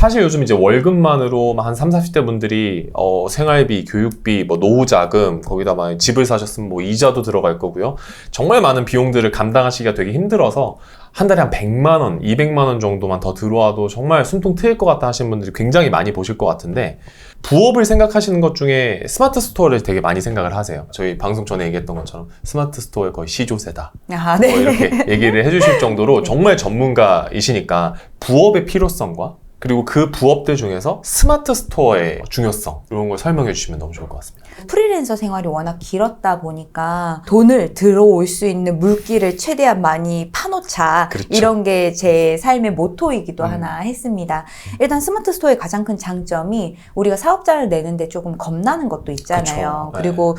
사실 요즘 이제 월급만으로 한 30, 40대 분들이 생활비, 교육비, 뭐 노후자금, 거기다 막 집을 사셨으면 뭐 이자도 들어갈 거고요. 정말 많은 비용들을 감당하시기가 되게 힘들어서 한 달에 한 100만 원, 200만 원 정도만 더 들어와도 정말 숨통 트일 것 같다 하시는 분들이 굉장히 많이 보실 것 같은데, 부업을 생각하시는 것 중에 스마트 스토어를 되게 많이 생각을 하세요. 저희 방송 전에 얘기했던 것처럼 스마트 스토어의 거의 시조세다. 아, 네. 이렇게 얘기를 해주실 정도로 정말 전문가이시니까 부업의 필요성과 그리고 그 부업들 중에서 스마트 스토어의 중요성, 이런 걸 설명해 주시면 너무 좋을 것 같습니다. 프리랜서 생활이 워낙 길었다 보니까 돈을 들어올 수 있는 물기를 최대한 많이 파놓자. 그렇죠. 이런 게 제 삶의 모토이기도 하나 했습니다. 일단 스마트 스토어의 가장 큰 장점이 우리가 사업자를 내는데 조금 겁나는 것도 있잖아요. 그쵸. 그리고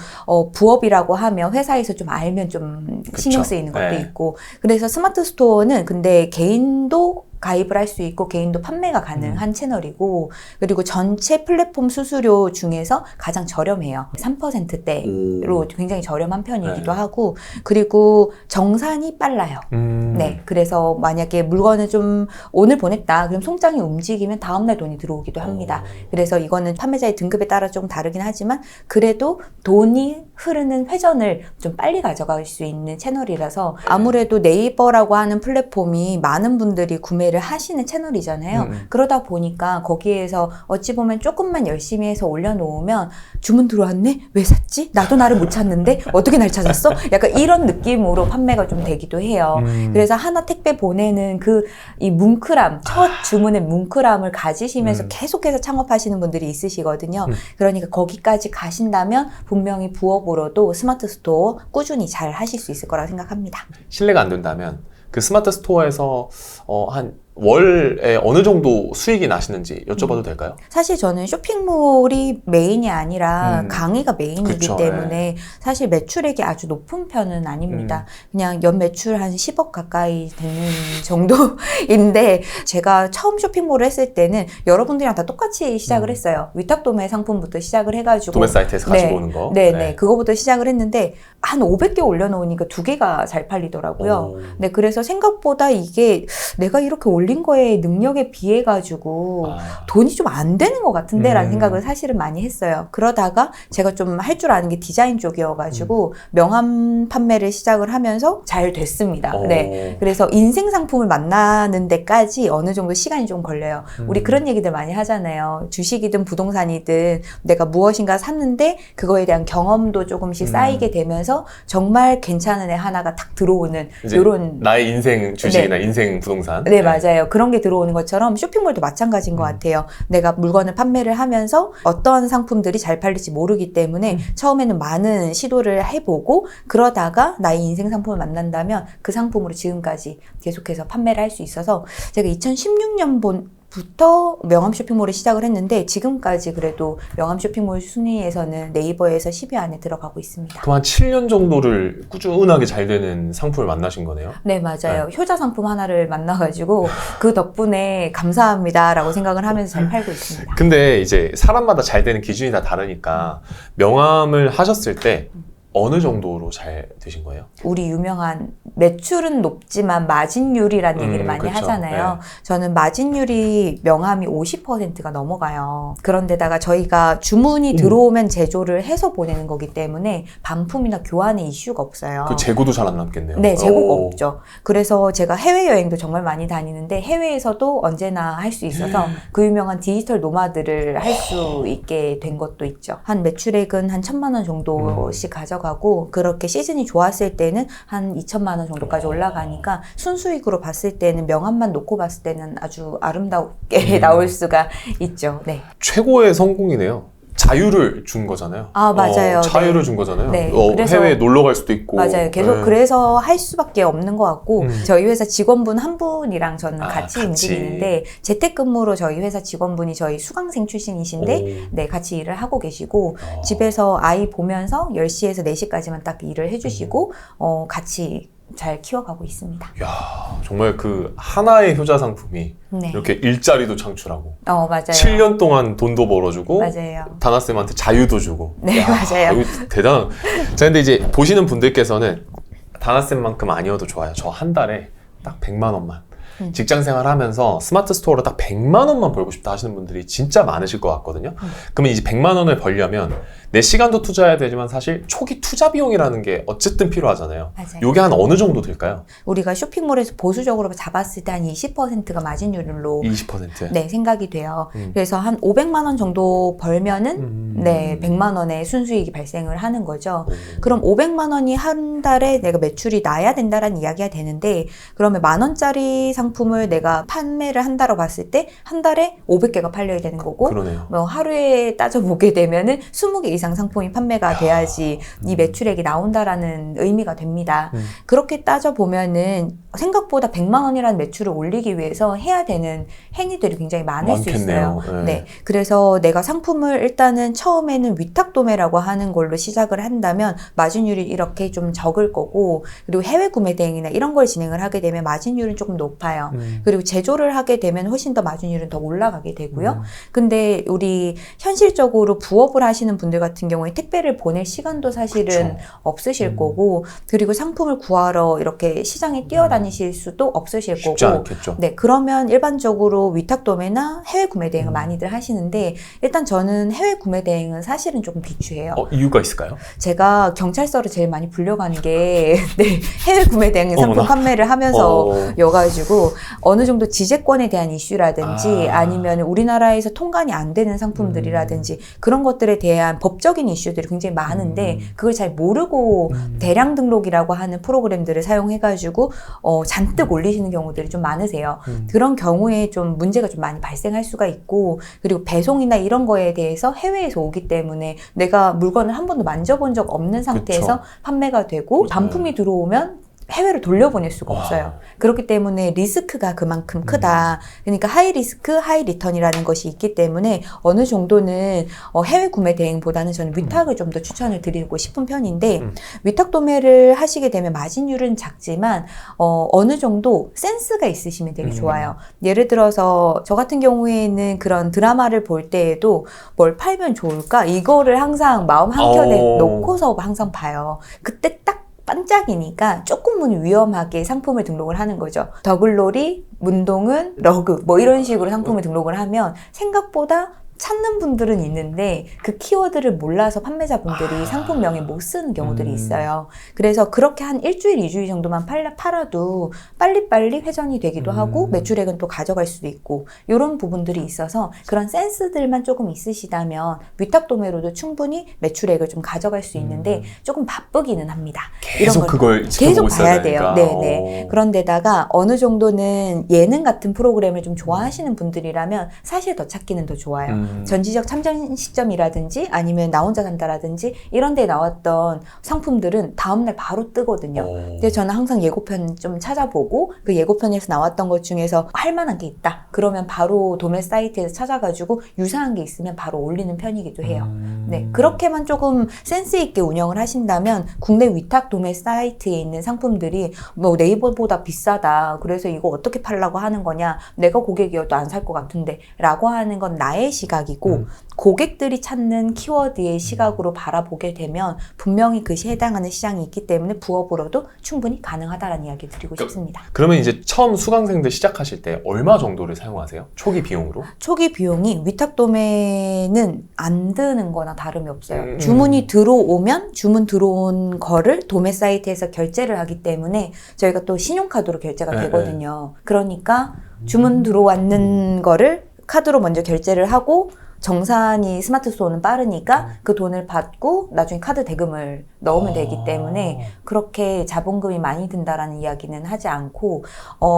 부업이라고 하면 회사에서 좀 알면 좀 신경 쓰이는 것도 네. 있고, 그래서 스마트 스토어는 근데 개인도 가입을 할 수 있고 개인도 판매가 가능한 채널이고, 그리고 전체 플랫폼 수수료 중에서 가장 저렴해요. 3%대로 굉장히 저렴한 편이기도 네. 하고, 그리고 정산이 빨라요. 네, 그래서 만약에 물건을 좀 오늘 보냈다 그럼 송장이 움직이면 다음날 돈이 들어오기도 합니다. 그래서 이거는 판매자의 등급에 따라 조금 다르긴 하지만 그래도 돈이 흐르는 회전을 좀 빨리 가져갈 수 있는 채널이라서, 아무래도 네이버라고 하는 플랫폼이 많은 분들이 구매를 하시는 채널이잖아요. 그러다 보니까 거기에서 어찌 보면 조금만 열심히 해서 올려놓으면 주문 들어왔네? 왜 샀지? 나도 나를 못 찾는데? 어떻게 날 찾았어? 약간 이런 느낌으로 판매가 좀 되기도 해요. 그래서 하나 택배 보내는 이 뭉클함, 첫 주문의 뭉클함을 가지시면서 계속해서 창업하시는 분들이 있으시거든요. 그러니까 거기까지 가신다면 분명히 부업으로도 스마트 스토어 꾸준히 잘 하실 수 있을 거라고 생각합니다. 실례가 안 된다면 그 스마트 스토어에서 한 월에 어느 정도 수익이 나시는지 여쭤봐도 될까요? 사실 저는 쇼핑몰이 메인이 아니라 강의가 메인이기 그쵸, 때문에 네. 사실 매출액이 아주 높은 편은 아닙니다. 그냥 연 매출 한 10억 가까이 되는 정도인데, 제가 처음 쇼핑몰을 했을 때는 여러분들이랑 다 똑같이 시작을 했어요. 위탁도매 상품부터 시작을 해가지고 도매 사이트에서 가지고 오는 거. 네. 그거부터 시작을 했는데 한 500개 올려놓으니까 2개가 잘 팔리더라고요. 네, 그래서 생각보다 이게 내가 이렇게 올린 거에 능력에 비해 가지고 돈이 좀 안 되는 것 같은데 라는 생각을 사실은 많이 했어요. 그러다가 제가 좀 할 줄 아는 게 디자인 쪽이어가지고 명함 판매를 시작을 하면서 잘 됐습니다. 네, 그래서 인생 상품을 만나는 데까지 어느 정도 시간이 좀 걸려요. 우리 그런 얘기들 많이 하잖아요. 주식이든 부동산이든 내가 무엇인가 샀는데 그거에 대한 경험도 조금씩 쌓이게 되면서 정말 괜찮은 애 하나가 탁 들어오는 이런, 나의 인생 주식이나 인생 부동산. 네, 맞아요. 그런 게 들어오는 것처럼 쇼핑몰도 마찬가지인 것 같아요. 내가 물건을 판매를 하면서 어떤 상품들이 잘 팔릴지 모르기 때문에 처음에는 많은 시도를 해보고, 그러다가 나의 인생 상품을 만난다면 그 상품으로 지금까지 계속해서 판매를 할 수 있어서, 제가 2016년부터 명함 쇼핑몰을 시작을 했는데 지금까지 그래도 명함 쇼핑몰 순위에서는 네이버에서 10위 안에 들어가고 있습니다. 그럼 한 7년 정도를 꾸준하게 잘 되는 상품을 만나신 거네요? 네, 맞아요. 효자 상품 하나를 만나가지고 그 덕분에 감사합니다라고 생각을 하면서 잘 팔고 있습니다. 근데 이제 사람마다 잘 되는 기준이 다 다르니까 명함을 하셨을 때 어느 정도로 잘 되신 거예요? 우리 유명한 매출은 높지만 마진율이라는 얘기를 많이 그렇죠. 하잖아요. 네. 저는 마진율이 명함이 50%가 넘어가요. 그런데다가 저희가 주문이 들어오면 제조를 해서 보내는 거기 때문에 반품이나 교환의 이슈가 없어요. 그 재고도 잘 안 남겠네요. 네, 재고가 없죠. 그래서 제가 해외여행도 정말 많이 다니는데 해외에서도 언제나 할 수 있어서 그 유명한 디지털 노마드를 할 수 있게 된 것도 있죠. 한 매출액은 한 1,000만 원 정도씩 가져가고, 그렇게 시즌이 좋았을 때는 한 2천만 원 정도까지 올라가니까 순수익으로 봤을 때는 명함만 놓고 봤을 때는 아주 아름답게 나올 수가 있죠. 네. 최고의 성공이네요. 자유를 준 거잖아요. 아, 맞아요. 자유를 네. 준 거잖아요. 네. 그래서 해외에 놀러 갈 수도 있고. 맞아요. 계속 그래서 할 수밖에 없는 것 같고, 저희 회사 직원분 한 분이랑 저는 같이 움직이는데, 재택근무로 저희 회사 직원분이 저희 수강생 출신이신데 네, 같이 일을 하고 계시고, 집에서 아이 보면서 10시에서 4시까지만 딱 일을 해주시고 같이 잘 키워가고 있습니다. 이야, 정말 그 하나의 효자 상품이 네. 이렇게 일자리도 창출하고 맞아요. 7년 동안 돈도 벌어주고 맞아요. 다나쌤한테 자유도 주고. 네, 이야, 맞아요. 이거 대단한. 자, 근데 이제 보시는 분들께서는 다나쌤만큼 아니어도 좋아요. 저 한 달에 딱 100만 원만 직장 생활하면서 스마트 스토어로 딱 100만 원만 벌고 싶다 하시는 분들이 진짜 많으실 것 같거든요. 그러면 이제 100만 원을 벌려면 내 시간도 투자해야 되지만 사실 초기 투자 비용이라는 게 어쨌든 필요하잖아요. 맞아요. 요게 한 어느 정도 들까요? 우리가 쇼핑몰에서 보수적으로 잡았을 때 한 20%가 마진율로 20%? 네, 생각이 돼요. 그래서 한 500만 원 정도 벌면은 네, 100만 원의 순수익이 발생을 하는 거죠. 그럼 500만 원이 한 달에 내가 매출이 나야 된다라는 이야기가 되는데, 그러면 10,000원짜리 상품을 내가 판매를 한다고 봤을 때 한 달에 500개가 팔려야 되는 거고, 그러네요. 뭐 하루에 따져보게 되면은 20개 이상 상품이 판매가 돼야지 이 매출액이 나온다라는 의미가 됩니다. 그렇게 따져보면은 생각보다 100만 원이라는 매출을 올리기 위해서 해야 되는 행위들이 굉장히 많을 수 있어요. 네. 그래서 내가 상품을 일단은 처음에는 위탁도매라고 하는 걸로 시작을 한다면 마진율이 이렇게 좀 적을 거고, 그리고 해외 구매 대행이나 이런 걸 진행을 하게 되면 마진율은 조금 높아요. 그리고 제조를 하게 되면 훨씬 더 마진율은 더 올라가게 되고요. 근데 우리 현실적으로 부업을 하시는 분들 같은 경우에 택배를 보낼 시간도 사실은 없으실 거고, 그리고 상품을 구하러 이렇게 시장에 뛰어다니실 수도 없으실 쉽지 거고. 않겠죠. 네, 그러면 일반적으로 위탁도매나 해외 구매 대행을 많이들 하시는데, 일단 저는 해외 구매 대행은 사실은 조금 비추해요. 이유가 있을까요? 제가 경찰서를 제일 많이 불려가는 게 네, 해외 구매 대행 상품 판매를 하면서 여가지고 어느 정도 지재권에 대한 이슈라든지 아니면 우리나라에서 통관이 안 되는 상품들이라든지 그런 것들에 대한 법적인 이슈들이 굉장히 많은데 그걸 잘 모르고 대량 등록이라고 하는 프로그램들을 사용해가지고 잔뜩 올리시는 경우들이 좀 많으세요. 그런 경우에 좀 문제가 좀 많이 발생할 수가 있고, 그리고 배송이나 이런 거에 대해서 해외에서 오기 때문에 내가 물건을 한 번도 만져본 적 없는 상태에서 판매가 되고 반품이 들어오면 해외로 돌려보낼 수가 없어요. 그렇기 때문에 리스크가 그만큼 크다. 그러니까 하이 리스크, 하이 리턴이라는 것이 있기 때문에 어느 정도는 해외 구매 대행보다는 저는 위탁을 좀 더 추천을 드리고 싶은 편인데, 위탁 도매를 하시게 되면 마진율은 작지만 어느 정도 센스가 있으시면 되게 좋아요. 예를 들어서 저 같은 경우에는 그런 드라마를 볼 때에도 뭘 팔면 좋을까? 이거를 항상 마음 한켠에 놓고서 항상 봐요. 그때 딱 반짝이니까 조금은 위험하게 상품을 등록을 하는 거죠. 더글로리, 문동은, 러그 뭐 이런 식으로 상품을 등록을 하면 생각보다 찾는 분들은 있는데 그 키워드를 몰라서 판매자분들이 상품명에 못 쓰는 경우들이 있어요. 그래서 그렇게 한 일주일, 2주일 정도만 팔아도 빨리빨리 회전이 되기도 하고 매출액은 또 가져갈 수도 있고, 이런 부분들이 있어서 그런 센스들만 조금 있으시다면 위탁도매로도 충분히 매출액을 좀 가져갈 수 있는데 조금 바쁘기는 합니다. 계속 그걸 계속 봐야 돼요. 되니까. 네네. 그런데다가 어느 정도는 예능 같은 프로그램을 좀 좋아하시는 분들이라면 사실 더 찾기는 더 좋아요. 전지적 참전 시점이라든지 아니면 나 혼자 산다라든지 이런 데 나왔던 상품들은 다음날 바로 뜨거든요. 그래서 저는 항상 예고편 좀 찾아보고 그 예고편에서 나왔던 것 중에서 할 만한 게 있다. 그러면 바로 도매 사이트에서 찾아가지고 유사한 게 있으면 바로 올리는 편이기도 해요. 네, 그렇게만 조금 센스 있게 운영을 하신다면 국내 위탁 도매 사이트에 있는 상품들이 뭐 네이버보다 비싸다. 그래서 이거 어떻게 팔라고 하는 거냐. 내가 고객이어도 안 살 것 같은데 라고 하는 건 나의 시각이고 고객들이 찾는 키워드의 시각으로 바라보게 되면 분명히 그것이 해당하는 시장이 있기 때문에 부업으로도 충분히 가능하다라는 이야기 드리고 싶습니다. 그러면 이제 처음 수강생들 시작하실 때 얼마 정도를 사용하세요? 초기 비용으로? 초기 비용이 위탁 도매는 안 드는 거나 다름이 없어요. 주문이 들어오면 주문 들어온 거를 도매 사이트에서 결제를 하기 때문에 저희가 또 신용카드로 결제가 되거든요. 그러니까 주문 들어왔는 거를 카드로 먼저 결제를 하고 정산이 스마트 스토어는 빠르니까 그 돈을 받고 나중에 카드 대금을 넣으면 되기 때문에 그렇게 자본금이 많이 든다라는 이야기는 하지 않고,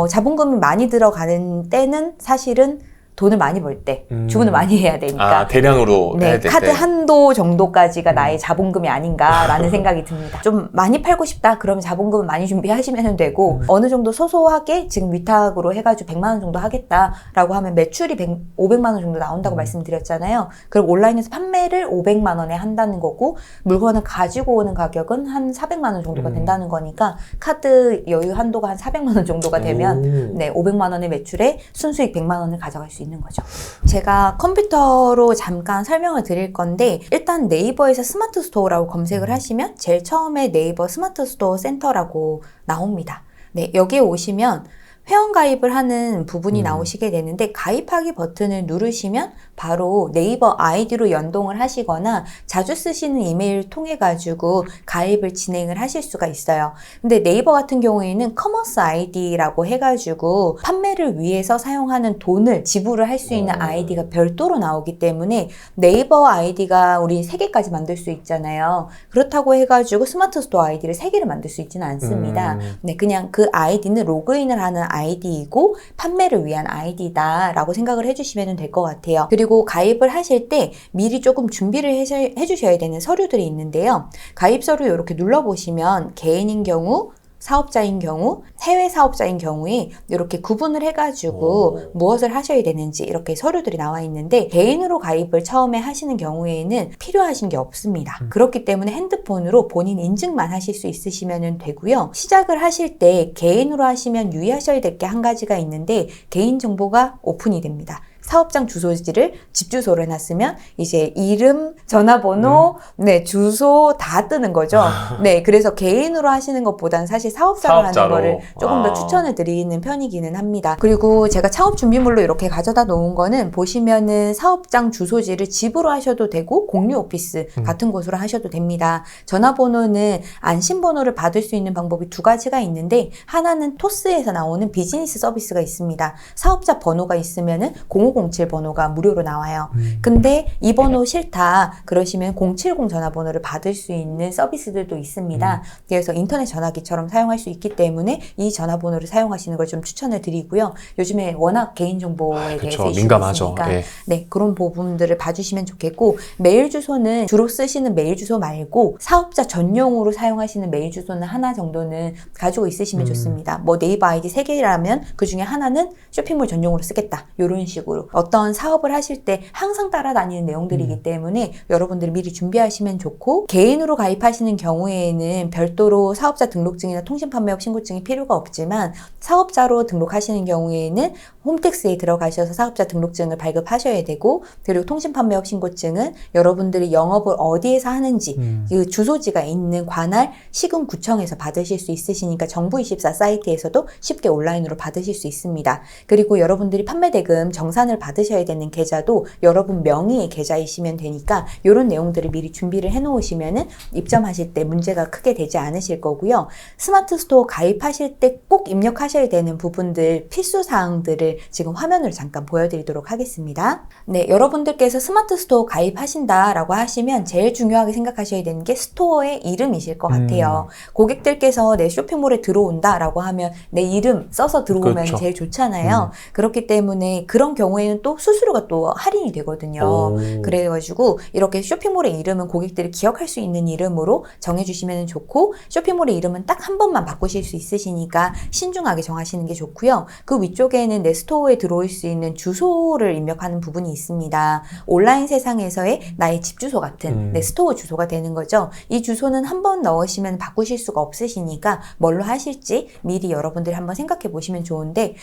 자본금이 많이 들어가는 때는 사실은 돈을 많이 벌 때, 주문을 많이 해야 되니까. 대량으로 해야 될 때. 카드 한도 정도까지가 나의 자본금이 아닌가라는 생각이 듭니다. 좀 많이 팔고 싶다? 그러면 자본금을 많이 준비하시면 되고, 어느 정도 소소하게 지금 위탁으로 해가지고 100만 원 정도 하겠다라고 하면 매출이 500만 원 정도 나온다고 말씀드렸잖아요. 그럼 온라인에서 판매를 500만 원에 한다는 거고, 물건을 가지고 오는 가격은 한 400만 원 정도가 된다는 거니까, 카드 여유 한도가 한 400만 원 정도가 되면, 네, 500만 원의 매출에 순수익 100만 원을 가져갈 수 있는 거죠. 제가 컴퓨터로 잠깐 설명을 드릴 건데, 일단 네이버에서 스마트 스토어라고 검색을 하시면 제일 처음에 네이버 스마트 스토어 센터라고 나옵니다. 네, 여기에 오시면 회원 가입을 하는 부분이 나오시게 되는데 가입하기 버튼을 누르시면 바로 네이버 아이디로 연동을 하시거나 자주 쓰시는 이메일을 통해 가지고 가입을 진행을 하실 수가 있어요. 근데 네이버 같은 경우에는 커머스 아이디라고 해가지고 판매를 위해서 사용하는 돈을 지불을 할 수 있는 아이디가 별도로 나오기 때문에 네이버 아이디가 우리 3개까지 만들 수 있잖아요. 그렇다고 해가지고 스마트 스토어 아이디를 3개를 만들 수 있지는 않습니다. 네, 그냥 그 아이디는 로그인을 하는 아이디이고 판매를 위한 아이디다라고 생각을 해주시면 될 것 같아요. 그리고 가입을 하실 때 미리 조금 준비를 해주셔야 되는 서류들이 있는데요. 가입 서류 이렇게 눌러보시면 개인인 경우, 사업자인 경우, 해외 사업자인 경우에 이렇게 구분을 해가지고 무엇을 하셔야 되는지 이렇게 서류들이 나와 있는데 개인으로 가입을 처음에 하시는 경우에는 필요하신 게 없습니다. 그렇기 때문에 핸드폰으로 본인 인증만 하실 수 있으시면 되고요. 시작을 하실 때 개인으로 하시면 유의하셔야 될 게 한 가지가 있는데 개인정보가 오픈이 됩니다. 사업장 주소지를 집 주소를 해놨으면 이제 이름, 전화번호, 네, 주소 다 뜨는 거죠. 네, 그래서 개인으로 하시는 것보다는 사실 사업자로 하는 거를 조금 더 추천을 드리는 편이기는 합니다. 그리고 제가 창업 준비물로 이렇게 가져다 놓은 거는 보시면은 사업장 주소지를 집으로 하셔도 되고 공유 오피스 같은 곳으로 하셔도 됩니다. 전화번호는 안심번호를 받을 수 있는 방법이 2가지가 있는데 하나는 토스에서 나오는 비즈니스 서비스가 있습니다. 사업자 번호가 있으면은 0507 번호가 무료로 나와요. 근데 이 번호 싫다 그러시면 070 전화번호를 받을 수 있는 서비스들도 있습니다. 그래서 인터넷 전화기처럼 사용할 수 있기 때문에 이 전화번호를 사용하시는 걸 좀 추천을 드리고요. 요즘에 워낙 개인정보에 대해서 민감하죠. 있으니까 네, 그런 부분들을 봐주시면 좋겠고 메일 주소는 주로 쓰시는 메일 주소 말고 사업자 전용으로 사용하시는 메일 주소는 하나 정도는 가지고 있으시면 좋습니다. 뭐 네이버 아이디 3개라면 그 중에 하나는 쇼핑몰 전용으로 쓰겠다. 이런 식으로 어떤 사업을 하실 때 항상 따라다니는 내용들이기 때문에 여러분들이 미리 준비하시면 좋고 개인으로 가입하시는 경우에는 별도로 사업자 등록증이나 통신판매업 신고증이 필요가 없지만 사업자로 등록하시는 경우에는 홈택스에 들어가셔서 사업자 등록증을 발급하셔야 되고 그리고 통신판매업 신고증은 여러분들이 영업을 어디에서 하는지 그 주소지가 있는 관할 시군구청에서 받으실 수 있으시니까 정부24 사이트에서도 쉽게 온라인으로 받으실 수 있습니다. 그리고 여러분들이 판매대금 정산을 받으셔야 되는 계좌도 여러분 명의의 계좌이시면 되니까 이런 내용들을 미리 준비를 해놓으시면은 입점하실 때 문제가 크게 되지 않으실 거고요. 스마트 스토어 가입하실 때 꼭 입력하셔야 되는 부분들 필수 사항들을 지금 화면으로 잠깐 보여드리도록 하겠습니다. 네, 여러분들께서 스마트 스토어 가입하신다라고 하시면 제일 중요하게 생각하셔야 되는 게 스토어의 이름이실 것 같아요. 고객들께서 내 쇼핑몰에 들어온다라고 하면 내 이름 써서 들어오면 그렇죠. 제일 좋잖아요. 그렇기 때문에 그런 경우에는 또 수수료가 또 할인이 되거든요. 그래가지고 이렇게 쇼핑몰의 이름은 고객들이 기억할 수 있는 이름으로 정해주시면 좋고 쇼핑몰의 이름은 딱 한 번만 바꾸실 수 있으시니까 신중하게 정하시는 게 좋고요. 그 위쪽에는 내 스토어에 들어올 수 있는 주소를 입력하는 부분이 있습니다. 온라인 세상에서의 나의 집 주소 같은 내 스토어 주소가 되는 거죠. 이 주소는 한 번 넣으시면 바꾸실 수가 없으시니까 뭘로 하실지 미리 여러분들이 한번 생각해 보시면 좋은데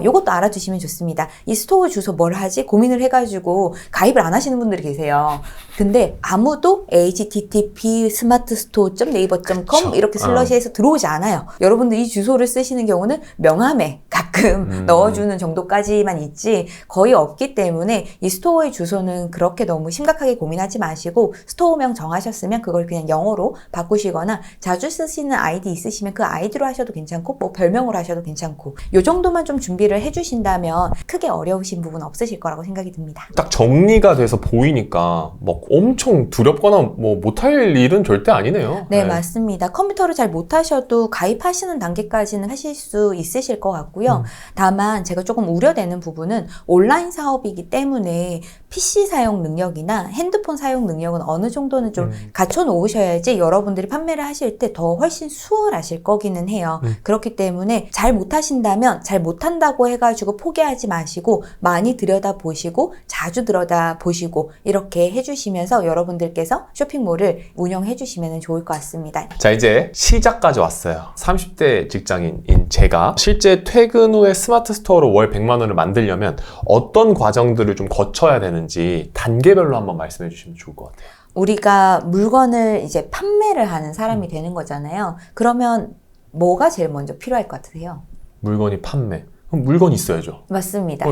요것도 알아두시면 좋습니다. 이 스토어 주소 뭘 하지? 고민을 해가지고 가입을 안 하시는 분들이 계세요. 근데 아무도 http smartstore.naver.com 이렇게 슬러시해서 들어오지 않아요. 여러분들 이 주소를 쓰시는 경우는 명함에 가끔 넣어주는 정도까지만 있지 거의 없기 때문에 이 스토어의 주소는 그렇게 너무 심각하게 고민하지 마시고 스토어명 정하셨으면 그걸 그냥 영어로 바꾸시거나 자주 쓰시는 아이디 있으시면 그 아이디로 하셔도 괜찮고 뭐 별명으로 하셔도 괜찮고 요 정도만 좀 준비를 해주신다면 크게 어려우신 부분 없으실 거라고 생각이 듭니다. 딱 정리가 돼서 보이니까 막 엄청 두렵거나 뭐 못할 일은 절대 아니네요. 네, 맞습니다. 컴퓨터를 잘 못하셔도 가입하시는 단계까지는 하실 수 있으실 것 같고요. 다만 제가 조금 우려되는 부분은 온라인 사업이기 때문에 PC 사용 능력이나 핸드폰 사용 능력은 어느 정도는 좀 갖춰 놓으셔야지 여러분들이 판매를 하실 때 더 훨씬 수월하실 거기는 해요. 그렇기 때문에 잘 못하신다면 잘 못한다고 해가지고 포기하지 마시고 많이 들여다보시고 자주 들여다보시고 이렇게 해주시면서 여러분들께서 쇼핑몰을 운영해 주시면 좋을 것 같습니다. 자, 이제 시작까지 왔어요. 30대 직장인인 제가 실제 퇴근 후에 스마트 스토어로 월 100만 원을 만들려면 어떤 과정들을 좀 거쳐야 되는지 단계별로 한번 말씀해 주시면 좋을 것 같아요. 우리가 물건을 이제 판매를 하는 사람이 되는 거잖아요. 그러면 뭐가 제일 먼저 필요할 것 같으세요? 물건이 판매. 그럼 물건이 있어야죠. 맞습니다.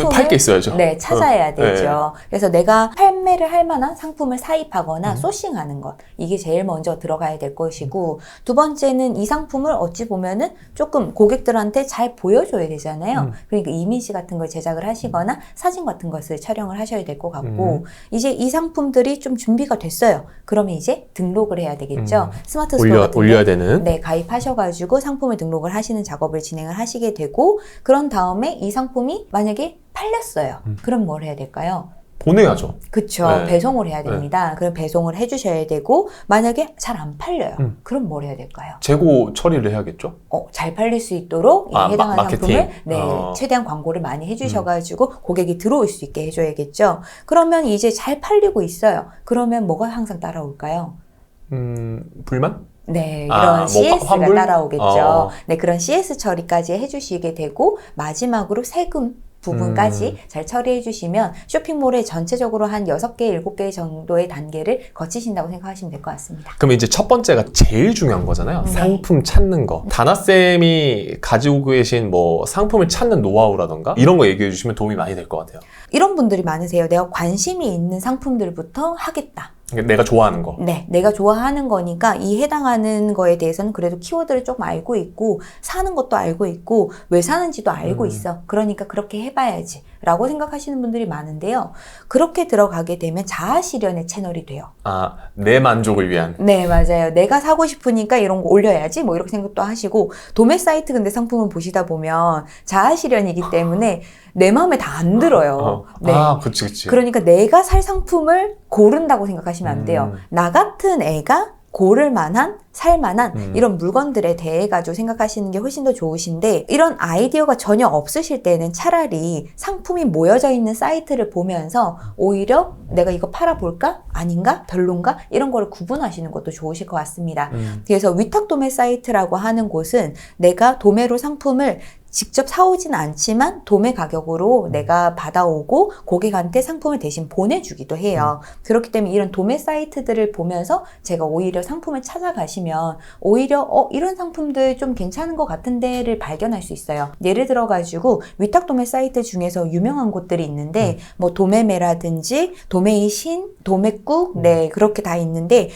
팔 게 있어야죠. 네, 찾아야 되죠. 네. 그래서 내가 판매를 할 만한 상품을 사입하거나 음. 소싱하는 것. 이게 제일 먼저 들어가야 될 것이고, 두 번째는 이 상품을 어찌 보면은 조금 고객들한테 잘 보여줘야 되잖아요. 그러니까 이미지 같은 걸 제작을 하시거나 사진 같은 것을 촬영을 하셔야 될 것 같고, 이제 이 상품들이 좀 준비가 됐어요. 그러면 이제 등록을 해야 되겠죠. 스마트 스토어 같은 데 올려야 되는. 네, 가입하셔가지고 상품을 등록을 하시는 작업을 진행을 하시게 되고, 그런 다음에 이 상품이 만약에 팔렸어요. 그럼 뭘 해야 될까요? 보내야죠. 그쵸. 네. 배송을 해야 됩니다. 그럼 배송을 해주셔야 되고, 만약에 잘 안 팔려요. 그럼 뭘 해야 될까요? 재고 처리를 해야겠죠. 잘 팔릴 수 있도록 이 해당하는 마케팅. 상품을 최대한 광고를 많이 해주셔가지고 고객이 들어올 수 있게 해줘야겠죠. 그러면 이제 잘 팔리고 있어요. 그러면 뭐가 항상 따라올까요? 불만? 네, 이런 뭐 CS가 환불? 따라오겠죠. 네, 그런 CS 처리까지 해주시게 되고, 마지막으로 세금 부분까지 잘 처리해 주시면 쇼핑몰에 전체적으로 한 6개, 7개 정도의 단계를 거치신다고 생각하시면 될 것 같습니다. 그럼 이제 첫 번째가 제일 중요한 거잖아요. 네. 상품 찾는 거. 다나쌤이 가지고 계신 뭐 상품을 찾는 노하우라던가 이런 거 얘기해 주시면 도움이 많이 될 것 같아요. 이런 분들이 많으세요. 내가 관심이 있는 상품들부터 하겠다. 그러니까 내가 좋아하는 거. 네, 내가 좋아하는 거니까 이 해당하는 거에 대해서는 그래도 키워드를 조금 알고 있고 사는 것도 알고 있고 왜 사는지도 알고 있어. 그러니까 그렇게 해봐야지 라고 생각하시는 분들이 많은데요. 그렇게 들어가게 되면 자아 실현의 채널이 돼요. 내 만족을 위한. 네, 맞아요. 내가 사고 싶으니까 이런 거 올려야지 뭐 이렇게 생각도 하시고, 도매 사이트 근데 상품을 보시다 보면 자아 실현이기 때문에 내 마음에 다 안 들어요. 네. 그치. 그러니까 내가 살 상품을 고른다고 생각하시면 안 돼요. 나 같은 애가 고를 만한, 살 만한 이런 물건들에 대해 가지고 생각하시는 게 훨씬 더 좋으신데, 이런 아이디어가 전혀 없으실 때는 차라리 상품이 모여져 있는 사이트를 보면서 오히려 내가 이거 팔아볼까? 아닌가? 별론가? 이런 거를 구분하시는 것도 좋으실 것 같습니다. 그래서 위탁도매 사이트라고 하는 곳은 내가 도매로 상품을 직접 사오진 않지만 도매 가격으로 내가 받아오고 고객한테 상품을 대신 보내주기도 해요. 그렇기 때문에 이런 도매 사이트들을 보면서 제가 오히려 상품을 찾아가시면 오히려 이런 상품들 좀 괜찮은 것 같은데를 발견할 수 있어요. 예를 들어가지고 위탁 도매 사이트 중에서 유명한 곳들이 있는데 뭐 도매매라든지 도매이신, 도매국 네 그렇게 다 있는데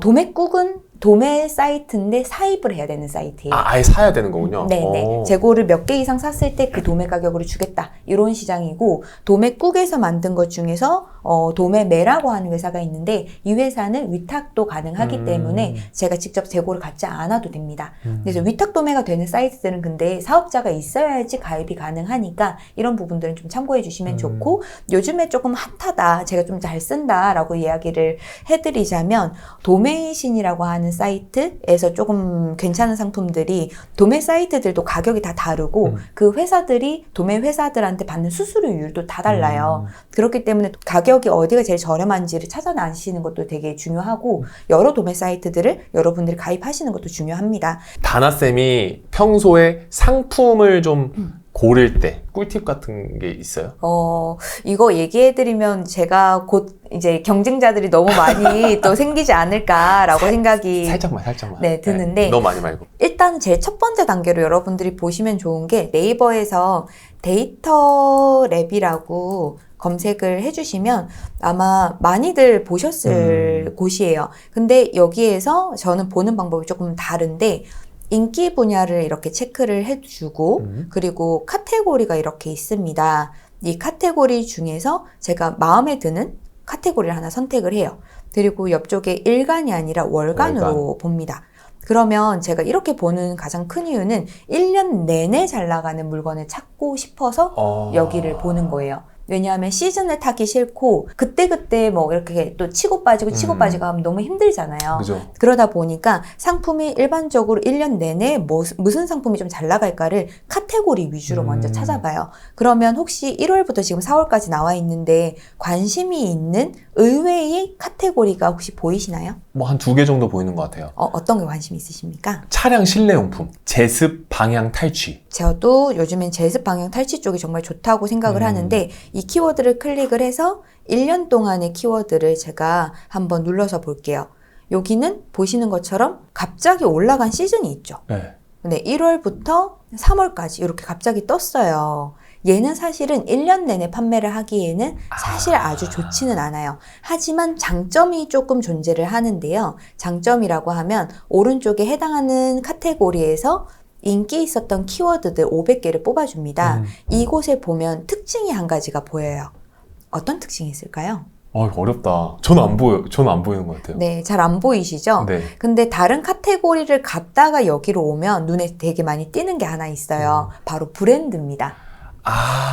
도매국은 도매 사이트인데 사입을 해야 되는 사이트예요. 아예 사야 되는 거군요. 네네. 재고를 몇 개 이상 샀을 때 그 도매 가격으로 주겠다. 이런 시장이고, 도매국에서 만든 것 중에서 도매매라고 하는 회사가 있는데, 이 회사는 위탁도 가능하기 때문에 제가 직접 재고를 갖지 않아도 됩니다. 그래서 위탁 도매가 되는 사이트들은 근데 사업자가 있어야지 가입이 가능하니까 이런 부분들은 좀 참고해 주시면 좋고, 요즘에 조금 핫하다, 제가 좀 잘 쓴다라고 이야기를 해드리자면, 도매이신이라고 하는 사이트에서 조금 괜찮은 상품들이, 도매 사이트들도 가격이 다 다르고 그 회사들이 도매 회사들한테 받는 수수료율도 다 달라요. 그렇기 때문에 가격이 어디가 제일 저렴한지를 찾아나시는 것도 되게 중요하고, 여러 도매 사이트들을 여러분들이 가입하시는 것도 중요합니다. 다나쌤이 평소에 상품을 좀 고를 때 꿀팁 같은 게 있어요? 이거 얘기해드리면 제가 곧 이제 경쟁자들이 너무 많이 또 생기지 않을까라고 생각이 살짝만 네, 드는데 네, 너무 많이 말고 일단 제일 첫 번째 단계로 여러분들이 보시면 좋은 게, 네이버에서 데이터 랩이라고 검색을 해주시면 아마 많이들 보셨을 곳이에요. 근데 여기에서 저는 보는 방법이 조금 다른데, 인기 분야를 이렇게 체크를 해주고 그리고 카테고리가 이렇게 있습니다. 이 카테고리 중에서 제가 마음에 드는 카테고리를 하나 선택을 해요. 그리고 옆쪽에 일간이 아니라 월간으로 봅니다. 그러면 제가 이렇게 보는 가장 큰 이유는 1년 내내 잘 나가는 물건을 찾고 싶어서 여기를 보는 거예요. 왜냐하면 시즌을 타기 싫고 그때그때 뭐 이렇게 또 치고 빠지고 하면 너무 힘들잖아요. 그죠. 그러다 보니까 상품이 일반적으로 1년 내내 무슨 상품이 좀 잘 나갈까를 카테고리 위주로 먼저 찾아봐요. 그러면 혹시 1월부터 지금 4월까지 나와 있는데 관심이 있는 의외의 카테고리가 혹시 보이시나요? 뭐 한 2개 정도 보이는 것 같아요. 어떤 게 관심 있으십니까? 차량 실내용품, 제습 방향 탈취. 저도 요즘엔 제습 방향 탈취 쪽이 정말 좋다고 생각을 하는데, 이 키워드를 클릭을 해서 1년 동안의 키워드를 제가 한번 눌러서 볼게요. 여기는 보시는 것처럼 갑자기 올라간 시즌이 있죠. 네. 네, 1월부터 3월까지 이렇게 갑자기 떴어요. 얘는 사실은 1년 내내 판매를 하기에는 사실 아주 좋지는 않아요. 하지만 장점이 조금 존재를 하는데요. 장점이라고 하면 오른쪽에 해당하는 카테고리에서 인기 있었던 키워드들 500개를 뽑아줍니다. 이곳에 보면 특징이 한 가지가 보여요. 어떤 특징이 있을까요? 어렵다. 저는 안 보이는 것 같아요. 네, 잘 안 보이시죠? 네. 근데 다른 카테고리를 갔다가 여기로 오면 눈에 되게 많이 띄는 게 하나 있어요. 바로 브랜드입니다.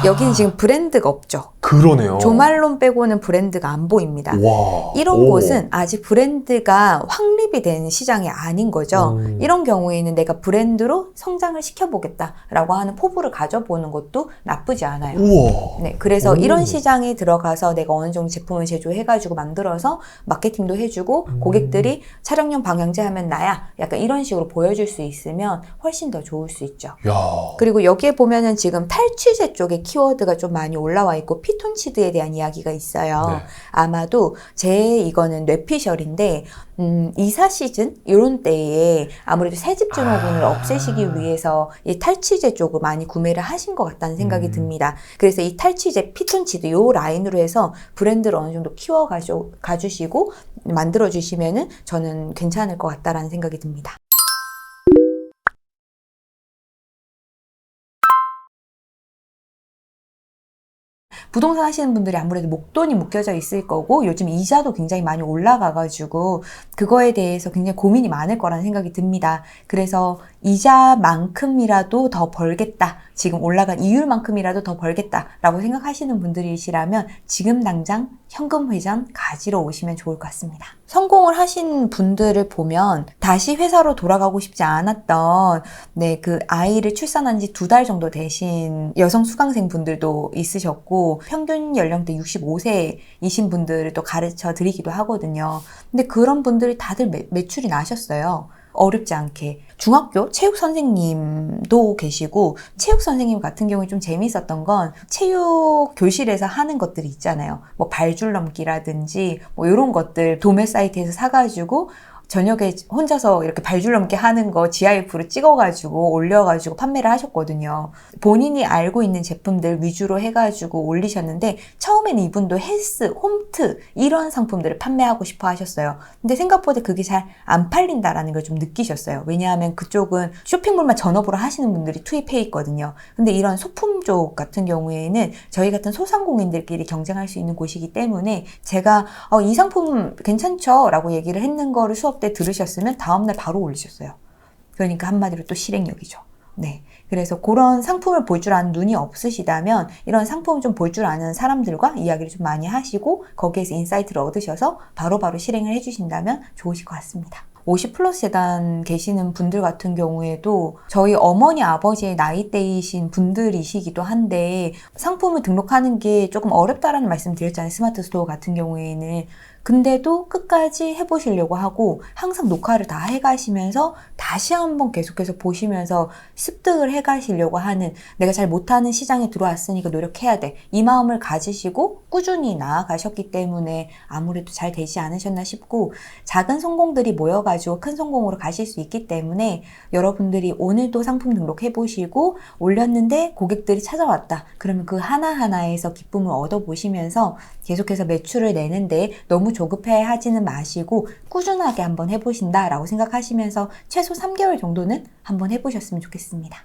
여기는 지금 브랜드가 없죠. 그러네요. 조말론 빼고는 브랜드가 안 보입니다. 와. 이런 곳은 아직 브랜드가 확립이 된 시장이 아닌 거죠. 이런 경우에는 내가 브랜드로 성장을 시켜보겠다라고 하는 포부를 가져보는 것도 나쁘지 않아요. 우와. 네, 그래서 이런 시장에 들어가서 내가 어느 정도 제품을 제조해가지고 만들어서 마케팅도 해주고 고객들이 촬영용 방향제 하면 나야 약간 이런 식으로 보여줄 수 있으면 훨씬 더 좋을 수 있죠. 야. 그리고 여기에 보면은 지금 탈취제 쪽에 키워드가 좀 많이 올라와 있고 피톤치드에 대한 이야기가 있어요. 네. 아마도 이거는 뇌피셜인데 2사 시즌 이런 때에 아무래도 새집 증후군을 없애시기 위해서 이 탈취제 쪽을 많이 구매를 하신 것 같다는 생각이 듭니다. 그래서 이 탈취제 피톤치드 요 라인으로 해서 브랜드를 어느 정도 키워 가주시고 만들어 주시면은 저는 괜찮을 것 같다라는 생각이 듭니다. 부동산 하시는 분들이 아무래도 목돈이 묶여져 있을 거고 요즘 이자도 굉장히 많이 올라가가지고 그거에 대해서 굉장히 고민이 많을 거라는 생각이 듭니다. 그래서 이자만큼이라도 더 벌겠다. 지금 올라간 이율만큼이라도 더 벌겠다라고 생각하시는 분들이시라면 지금 당장 현금 회전 가지러 오시면 좋을 것 같습니다. 성공을 하신 분들을 보면 다시 회사로 돌아가고 싶지 않았던 그 아이를 출산한 지 2달 정도 되신 여성 수강생 분들도 있으셨고 평균 연령대 65세이신 분들을 또 가르쳐 드리기도 하거든요. 근데 그런 분들이 다들 매출이 나셨어요. 어렵지 않게. 중학교 체육 선생님도 계시고 체육 선생님 같은 경우에 좀 재미있었던 건 체육 교실에서 하는 것들이 있잖아요. 뭐 발줄넘기라든지 뭐 이런 것들 도매 사이트에서 사가지고 저녁에 혼자서 이렇게 발줄넘기 하는 거 GIF로 찍어가지고 올려가지고 판매를 하셨거든요. 본인이 알고 있는 제품들 위주로 해가지고 올리셨는데 처음에는 이분도 헬스, 홈트 이런 상품들을 판매하고 싶어 하셨어요. 근데 생각보다 그게 잘 안 팔린다라는 걸 좀 느끼셨어요. 왜냐하면 그쪽은 쇼핑몰만 전업으로 하시는 분들이 투입해 있거든요. 근데 이런 소품 쪽 같은 경우에는 저희 같은 소상공인들끼리 경쟁할 수 있는 곳이기 때문에 제가 이 상품 괜찮죠? 라고 얘기를 했는 거를 수업 때 들으셨으면 다음날 바로 올리셨어요. 그러니까 한마디로 또 실행력이죠. 네. 그래서 그런 상품을 볼 줄 아는 눈이 없으시다면 이런 상품을 좀 볼 줄 아는 사람들과 이야기를 좀 많이 하시고 거기에서 인사이트를 얻으셔서 바로바로 실행을 해주신다면 좋으실 것 같습니다. 50 플러스 재단 계시는 분들 같은 경우에도 저희 어머니 아버지의 나이대이신 분들이시기도 한데 상품을 등록하는 게 조금 어렵다라는 말씀 드렸잖아요. 스마트 스토어 같은 경우에는. 근데도 끝까지 해보시려고 하고 항상 녹화를 다 해가시면서 다시 한번 계속해서 보시면서 습득을 해가시려고 하는 내가 잘 못하는 시장에 들어왔으니까 노력해야 돼. 이 마음을 가지시고 꾸준히 나아가셨기 때문에 아무래도 잘 되지 않으셨나 싶고 작은 성공들이 모여가지고 큰 성공으로 가실 수 있기 때문에 여러분들이 오늘도 상품 등록해보시고 올렸는데 고객들이 찾아왔다. 그러면 그 하나하나에서 기쁨을 얻어보시면서 계속해서 매출을 내는데 너무 조급해 하지는 마시고 꾸준하게 한번 해보신다라고 생각하시면서 최소 3개월 정도는 한번 해보셨으면 좋겠습니다.